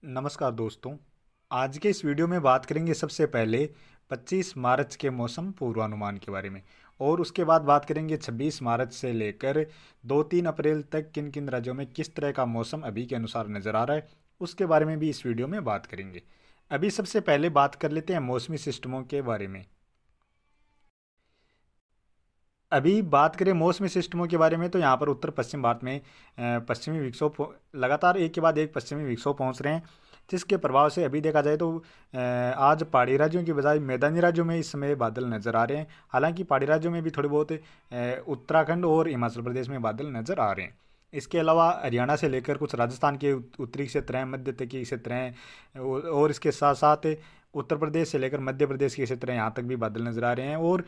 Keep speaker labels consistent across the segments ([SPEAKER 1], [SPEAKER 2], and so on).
[SPEAKER 1] नमस्कार दोस्तों। आज के इस वीडियो में बात करेंगे सबसे पहले 25 मार्च के मौसम पूर्वानुमान के बारे में, और उसके बाद बात करेंगे 26 मार्च से लेकर 2-3 अप्रैल तक किन किन राज्यों में किस तरह का मौसम अभी के अनुसार नज़र आ रहा है, उसके बारे में भी इस वीडियो में बात करेंगे। अभी सबसे पहले बात कर लेते हैं मौसमी सिस्टमों के बारे में। अभी बात करें मौसमी सिस्टमों के बारे में, तो यहाँ पर उत्तर पश्चिम भारत में पश्चिमी विक्षोभ लगातार एक के बाद एक पश्चिमी विक्षोभ पहुँच रहे हैं, जिसके प्रभाव से अभी देखा जाए तो आज पहाड़ी राज्यों की बजाय मैदानी राज्यों में इस समय बादल नज़र आ रहे हैं। हालांकि पहाड़ी राज्यों में भी थोड़े बहुत उत्तराखंड और हिमाचल प्रदेश में बादल नज़र आ रहे हैं। इसके अलावा हरियाणा से लेकर कुछ राजस्थान के उत्तरी क्षेत्र हैं, मध्य तक के क्षेत्र हैं, और इसके साथ साथ उत्तर प्रदेश से लेकर मध्य प्रदेश के क्षेत्र हैं, यहाँ तक भी बादल नज़र आ रहे हैं। और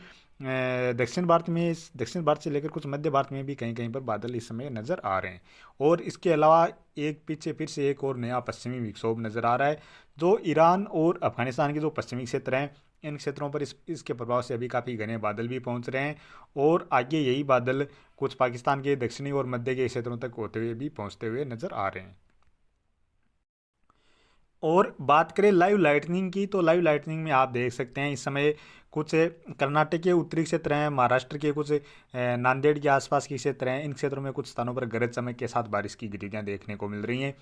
[SPEAKER 1] दक्षिण भारत से लेकर कुछ मध्य भारत में भी कहीं कहीं पर बादल इस समय नज़र आ रहे हैं। और इसके अलावा एक पीछे फिर से एक और नया पश्चिमी विक्षोभ नज़र आ रहा है, जो ईरान और अफगानिस्तान के जो पश्चिमी क्षेत्र हैं, इन क्षेत्रों पर इसके प्रभाव से अभी काफ़ी घने बादल भी पहुंच रहे हैं। और आगे यही बादल कुछ पाकिस्तान के दक्षिणी और मध्य के क्षेत्रों तक होते हुए भी पहुंचते हुए नज़र आ रहे हैं। और बात करें लाइव लाइटनिंग की, तो लाइव लाइटनिंग में आप देख सकते हैं इस समय कुछ कर्नाटक के उत्तरी क्षेत्र हैं, महाराष्ट्र के कुछ नांदेड़ के आसपास के क्षेत्र हैं, इन क्षेत्रों में कुछ स्थानों पर गरज चमक के साथ बारिश की गतिविधियां देखने को मिल रही हैं।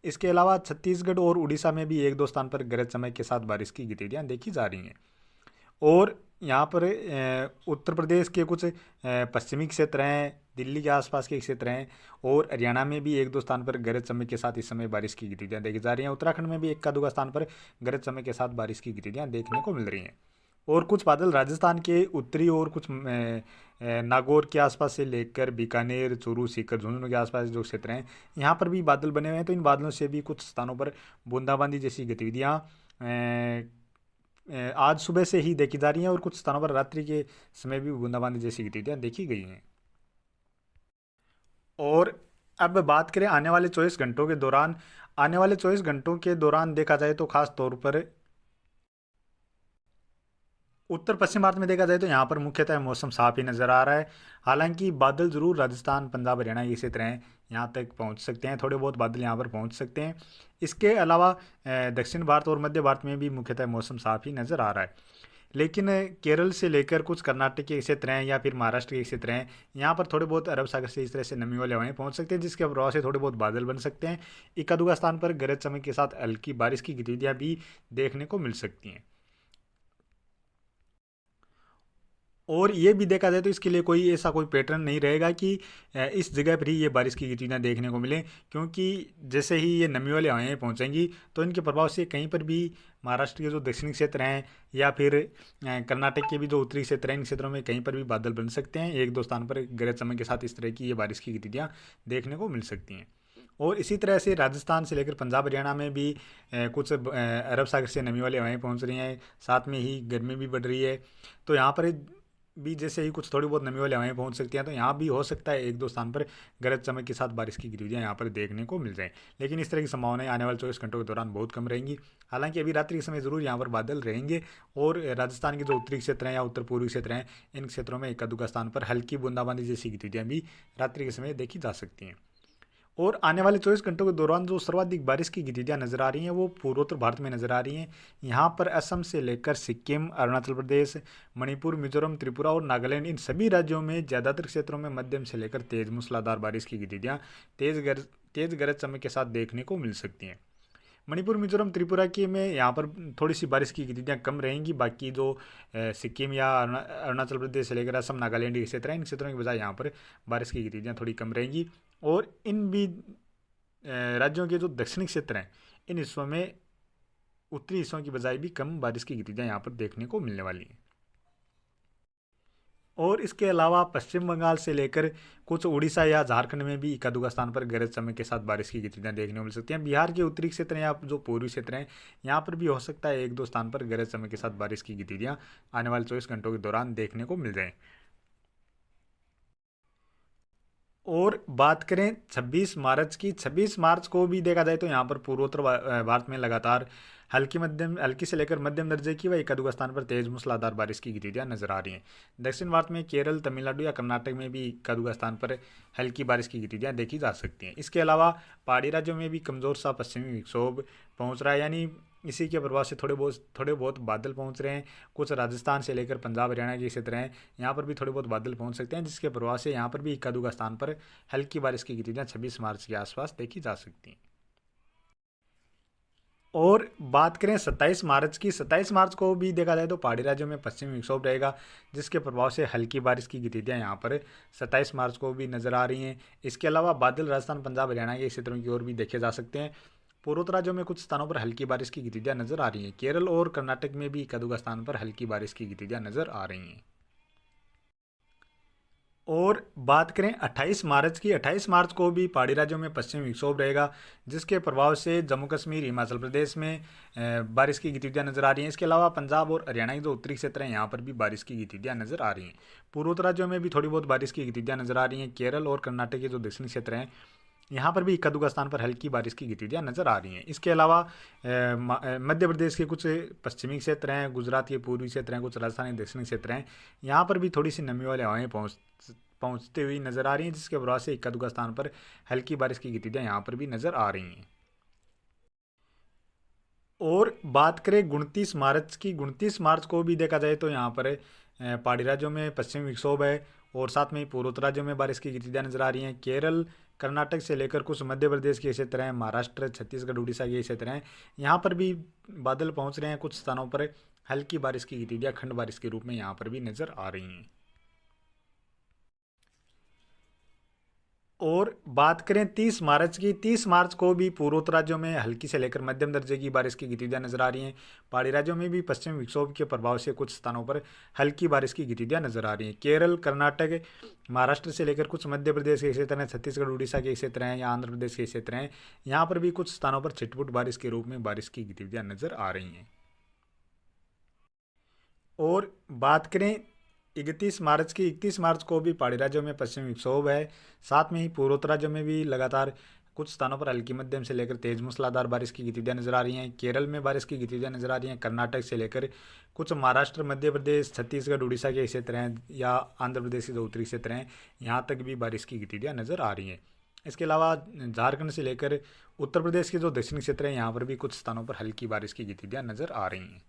[SPEAKER 1] इसके अलावा छत्तीसगढ़ और उड़ीसा में भी एक दो स्थान पर गरज चमक के साथ बारिश की गतिविधियां देखी जा रही हैं। और यहाँ पर उत्तर प्रदेश के कुछ पश्चिमी क्षेत्र हैं, दिल्ली के आसपास के क्षेत्र हैं, और हरियाणा में भी एक दो स्थान पर गरज चमक के साथ इस समय बारिश की गतिविधियां देखी जा रही हैं। उत्तराखंड में भी एक का दो स्थान पर गरज चमक के साथ बारिश की गतिविधियां देखने को मिल रही हैं। और कुछ बादल राजस्थान के उत्तरी और कुछ नागौर के आसपास से लेकर बीकानेर, चूरू, सीकर, झुंझुनू के आसपास जो क्षेत्र हैं, यहाँ पर भी बादल बने हुए हैं। तो इन बादलों से भी कुछ स्थानों पर बूंदाबांदी जैसी गतिविधियाँ आज सुबह से ही देखी जा रही हैं, और कुछ स्थानों पर रात्रि के समय भी बूंदाबांदी जैसी गतिविधियां देखी गई हैं। और अब बात करें आने वाले 24 घंटों के दौरान देखा जाए तो खास तौर पर उत्तर पश्चिम भारत में देखा जाए तो यहाँ पर मुख्यतः मौसम साफ ही नज़र आ रहा है। हालांकि बादल जरूर राजस्थान, पंजाब, हरियाणा ये क्षेत्र हैं, यहाँ तक पहुँच सकते हैं, थोड़े बहुत बादल यहाँ पर पहुँच सकते हैं। इसके अलावा दक्षिण भारत और मध्य भारत में भी मुख्यतः मौसम साफ ही नज़र आ रहा है। लेकिन केरल से लेकर कुछ कर्नाटक के क्षेत्र हैं या फिर महाराष्ट्र के क्षेत्र हैं, यहाँ पर थोड़े बहुत अरब सागर से इस तरह से नमी वाले हवाएं पहुंच सकते हैं, जिसके प्रभाव से थोड़े बहुत बादल बन सकते हैं। इक्का दुक्का स्थान पर गरज चमक के साथ हल्की बारिश की गतिविधियां भी देखने को मिल सकती हैं। और ये भी देखा जाए तो इसके लिए कोई ऐसा कोई पैटर्न नहीं रहेगा कि इस जगह पर ही ये बारिश की गतिविधियाँ देखने को मिले, क्योंकि जैसे ही ये नमी वाली हवाएं पहुंचेंगी तो इनके प्रभाव से कहीं पर भी महाराष्ट्र के जो दक्षिणी क्षेत्र हैं या फिर कर्नाटक के भी जो उत्तरी क्षेत्र हैं, इन क्षेत्रों में कहीं पर भी बादल बन सकते हैं। एक दो स्थान पर गरज चमक के साथ इस तरह की ये बारिश की गतिविधियाँ देखने को मिल सकती हैं। और इसी तरह से राजस्थान से लेकर पंजाब, हरियाणा में भी कुछ अरब सागर से नमी वाली हवाएं पहुंच रही हैं, साथ में ही गर्मी भी बढ़ रही है। तो यहाँ पर भी जैसे ही कुछ थोड़ी बहुत नमी वाली हवाएं पहुंच सकती हैं, तो यहाँ भी हो सकता है एक दो स्थान पर गरज चमक के साथ बारिश की गतिविधियाँ यहाँ पर देखने को मिल जाए। लेकिन इस तरह की संभावनाएं आने वाले 24 घंटों के दौरान बहुत कम रहेंगी। हालांकि अभी रात्रि के समय जरूर यहाँ पर बादल रहेंगे, और राजस्थान के जो उत्तरी क्षेत्र हैं या उत्तर पूर्वी क्षेत्र हैं, इन क्षेत्रों में एक दुक्का स्थान पर हल्की बूंदाबांदी जैसी गतिविधियाँ भी रात्रि के समय देखी जा सकती हैं। और आने वाले 24 घंटों के दौरान जो सर्वाधिक बारिश की गतिविधियां नजर आ रही हैं वो पूर्वोत्तर भारत में नजर आ रही हैं। यहाँ पर असम से लेकर सिक्किम, अरुणाचल प्रदेश, मणिपुर, मिजोरम, त्रिपुरा और नागालैंड, इन सभी राज्यों में ज़्यादातर क्षेत्रों में मध्यम से लेकर तेज मूसलाधार बारिश की गतिविधियां तेज गरज चमक के साथ देखने को मिल सकती हैं। मणिपुर, मिजोरम, त्रिपुरा के में यहाँ पर थोड़ी सी बारिश की गतिविधियाँ कम रहेंगी। बाकी जो सिक्किम या अरुणाचल प्रदेश से लेकर असम, नागालैंड के क्षेत्र हैं, इन क्षेत्रों की बजाय यहाँ पर बारिश की गतिविधियाँ थोड़ी कम रहेंगी। और इन भी राज्यों के जो दक्षिणी क्षेत्र हैं, इन हिस्सों में उत्तरी हिस्सों की बजाय भी कम बारिश की गतिविधियाँ यहाँ पर देखने को मिलने वाली हैं। और इसके अलावा पश्चिम बंगाल से लेकर कुछ उड़ीसा या झारखंड में भी इक्का दुक्का स्थान पर गरज चमक के साथ बारिश की गतिविधियां देखने को मिल सकती हैं। बिहार के उत्तरी क्षेत्र या जो पूर्वी क्षेत्र हैं, यहाँ पर भी हो सकता है एक दो स्थान पर गरज चमक के साथ बारिश की गतिविधियां आने वाले 24 घंटों के दौरान देखने को मिल जाएं। और बात करें 26 मार्च की, 26 मार्च को भी देखा जाए तो यहाँ पर पूर्वोत्तर भारत में लगातार हल्की से लेकर मध्यम दर्जे की व एक आध स्थान पर तेज मूसलाधार बारिश की गतिविधियां नजर आ रही हैं। दक्षिण भारत में केरल, तमिलनाडु या कर्नाटक में भी एक आध स्थान पर हल्की बारिश की गतिविधियां देखी जा सकती हैं। इसके अलावा पहाड़ी राज्यों में भी कमजोर सा पश्चिमी विक्षोभ पहुंच रहा है, यानी इसी के प्रभाव से थोड़े बहुत बादल पहुंच रहे हैं। कुछ राजस्थान से लेकर पंजाब हरियाणा के क्षेत्र हैं, यहाँ पर भी थोड़े बहुत बादल पहुंच सकते हैं, जिसके प्रभाव से यहाँ पर भी इक्का दुक्का स्थान पर हल्की बारिश की गतिविधियां 26 मार्च के आसपास देखी जा सकती हैं। और बात करें 27 मार्च की, 27 मार्च को भी देखा जाए तो पहाड़ी राज्यों में पश्चिमी विक्षोभ रहेगा, जिसके प्रभाव से हल्की बारिश की गतिविधियां यहाँ पर 27 मार्च को भी नजर आ रही हैं। इसके अलावा बादल राजस्थान, पंजाब, हरियाणा के क्षेत्रों की ओर भी देखे जा सकते हैं। पूर्वोत्तर राज्यों में कुछ स्थानों पर हल्की बारिश की गतिविधियां नजर आ रही हैं। केरल और कर्नाटक में भी एक आध स्थान पर हल्की बारिश की गतिविधियां नजर आ रही हैं। और बात करें 28 मार्च की, 28 मार्च को भी पहाड़ी राज्यों में पश्चिमी विक्षोभ रहेगा, जिसके प्रभाव से जम्मू कश्मीर, हिमाचल प्रदेश में बारिश की गतिविधियां नजर आ रही हैं। इसके अलावा पंजाब और हरियाणा के जो उत्तरी क्षेत्र हैं, यहाँ पर भी बारिश की गतिविधियां नजर आ रही हैं। पूर्वोत्तर राज्यों में भी थोड़ी बहुत बारिश की गतिविधियां नजर आ रही हैं। केरल और कर्नाटक के जो दक्षिणी क्षेत्र हैं, यहाँ पर भी इक्का दुक्का स्थान पर हल्की बारिश की गतिविधियां नजर आ रही हैं। इसके अलावा मध्य प्रदेश के कुछ पश्चिमी क्षेत्र हैं, गुजरात के पूर्वी क्षेत्र हैं, कुछ राजस्थानी दक्षिणी क्षेत्र हैं, यहाँ पर भी थोड़ी सी नमी वाली हवाएं पहुँचते हुई नजर आ रही हैं, जिसके प्रभाव से इक्का दुक्का स्थान पर हल्की बारिश की गतिविधियां यहाँ पर भी नजर आ रही हैं। और बात करें 29 मार्च की, 29 मार्च को भी देखा जाए तो यहाँ पर पहाड़ी राज्यों में पश्चिमी विक्षोभ है और साथ में ही पूर्वोत्तर राज्यों में बारिश की गतिविधियां नजर आ रही हैं। केरल, कर्नाटक से लेकर कुछ मध्य प्रदेश के क्षेत्र हैं, महाराष्ट्र, छत्तीसगढ़, उड़ीसा के क्षेत्र हैं, यहाँ पर भी बादल पहुंच रहे हैं। कुछ स्थानों पर हल्की बारिश की गतिविधियां खंड बारिश के रूप में यहाँ पर भी नजर आ रही हैं। और बात करें 30 मार्च की, 30 मार्च को भी पूर्वोत्तर राज्यों में हल्की से लेकर मध्यम दर्जे की बारिश की गतिविधियां नजर आ रही हैं। पहाड़ी राज्यों में भी पश्चिमी विक्षोभ के प्रभाव से कुछ स्थानों पर हल्की बारिश की गतिविधियां नजर आ रही हैं। केरल, कर्नाटक, महाराष्ट्र से लेकर कुछ मध्य प्रदेश के क्षेत्र हैं, छत्तीसगढ़, उड़ीसा के क्षेत्र हैं या आंध्र प्रदेश के क्षेत्र हैं, यहाँ पर भी कुछ स्थानों पर छिटपुट बारिश के रूप में बारिश की गतिविधियां नजर आ रही हैं। और बात करें 31 मार्च की, 31 मार्च को भी पहाड़ी राज्यों में पश्चिमी विक्षोभ है, साथ में ही पूर्वोत्तर राज्यों में भी लगातार कुछ स्थानों पर हल्की मध्यम से लेकर तेज मूसलाधार बारिश की गतिविधियां नजर आ रही हैं। केरल में बारिश की गतिविधियां नजर आ रही हैं। कर्नाटक से लेकर कुछ महाराष्ट्र, मध्य प्रदेश, छत्तीसगढ़, उड़ीसा के क्षेत्र हैं या आंध्र प्रदेश के जो उत्तरी क्षेत्र हैं, यहाँ तक भी बारिश की गतिविधियां नजर आ रही हैं। इसके अलावा झारखंड से लेकर उत्तर प्रदेश के जो दक्षिणी क्षेत्र हैं, यहाँ पर भी कुछ स्थानों पर हल्की बारिश की गतिविधियां नजर आ रही हैं।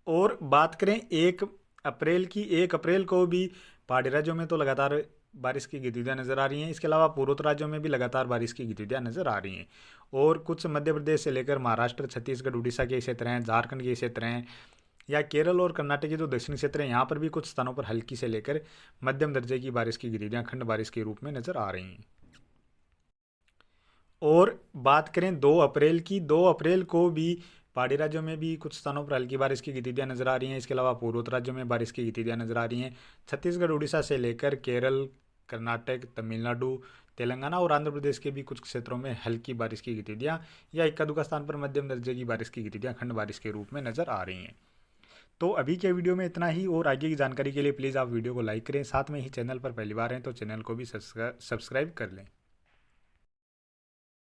[SPEAKER 1] और बात करें 1 अप्रैल की, 1 अप्रैल को भी पहाड़ी राज्यों में तो लगातार बारिश की गतिविधियां नजर आ रही हैं। इसके अलावा पूर्वोत्तर राज्यों में भी लगातार बारिश की गतिविधियां नजर आ रही हैं। और कुछ मध्य प्रदेश से लेकर महाराष्ट्र, छत्तीसगढ़, उड़ीसा के क्षेत्र हैं, झारखंड के क्षेत्र हैं या केरल और कर्नाटक के जो दक्षिणी क्षेत्र हैं, यहाँ पर भी कुछ स्थानों पर हल्की से लेकर मध्यम दर्जे की बारिश की गतिविधियां खंड बारिश के रूप में नजर आ रही हैं। और बात करें 2 अप्रैल की, 2 अप्रैल को भी पहाड़ी राज्यों में भी कुछ स्थानों पर हल्की बारिश की गतिविधियां नजर आ रही हैं। इसके अलावा पूर्वोत्तर राज्यों में बारिश की गतिविधियां नजर आ रही हैं। छत्तीसगढ़, उड़ीसा से लेकर केरल, कर्नाटक, तमिलनाडु, तेलंगाना और आंध्र प्रदेश के भी कुछ क्षेत्रों में हल्की बारिश की गतिविधियां या इक्का दुक्का स्थान पर मध्यम दर्जे की बारिश की गतिविधियां खंड बारिश के रूप में नजर आ रही हैं। तो अभी के वीडियो में इतना ही, और आगे की जानकारी के लिए प्लीज़ आप वीडियो को लाइक करें, साथ में ही चैनल पर पहली बार हैं तो चैनल को भी सब्सक्राइब कर लें।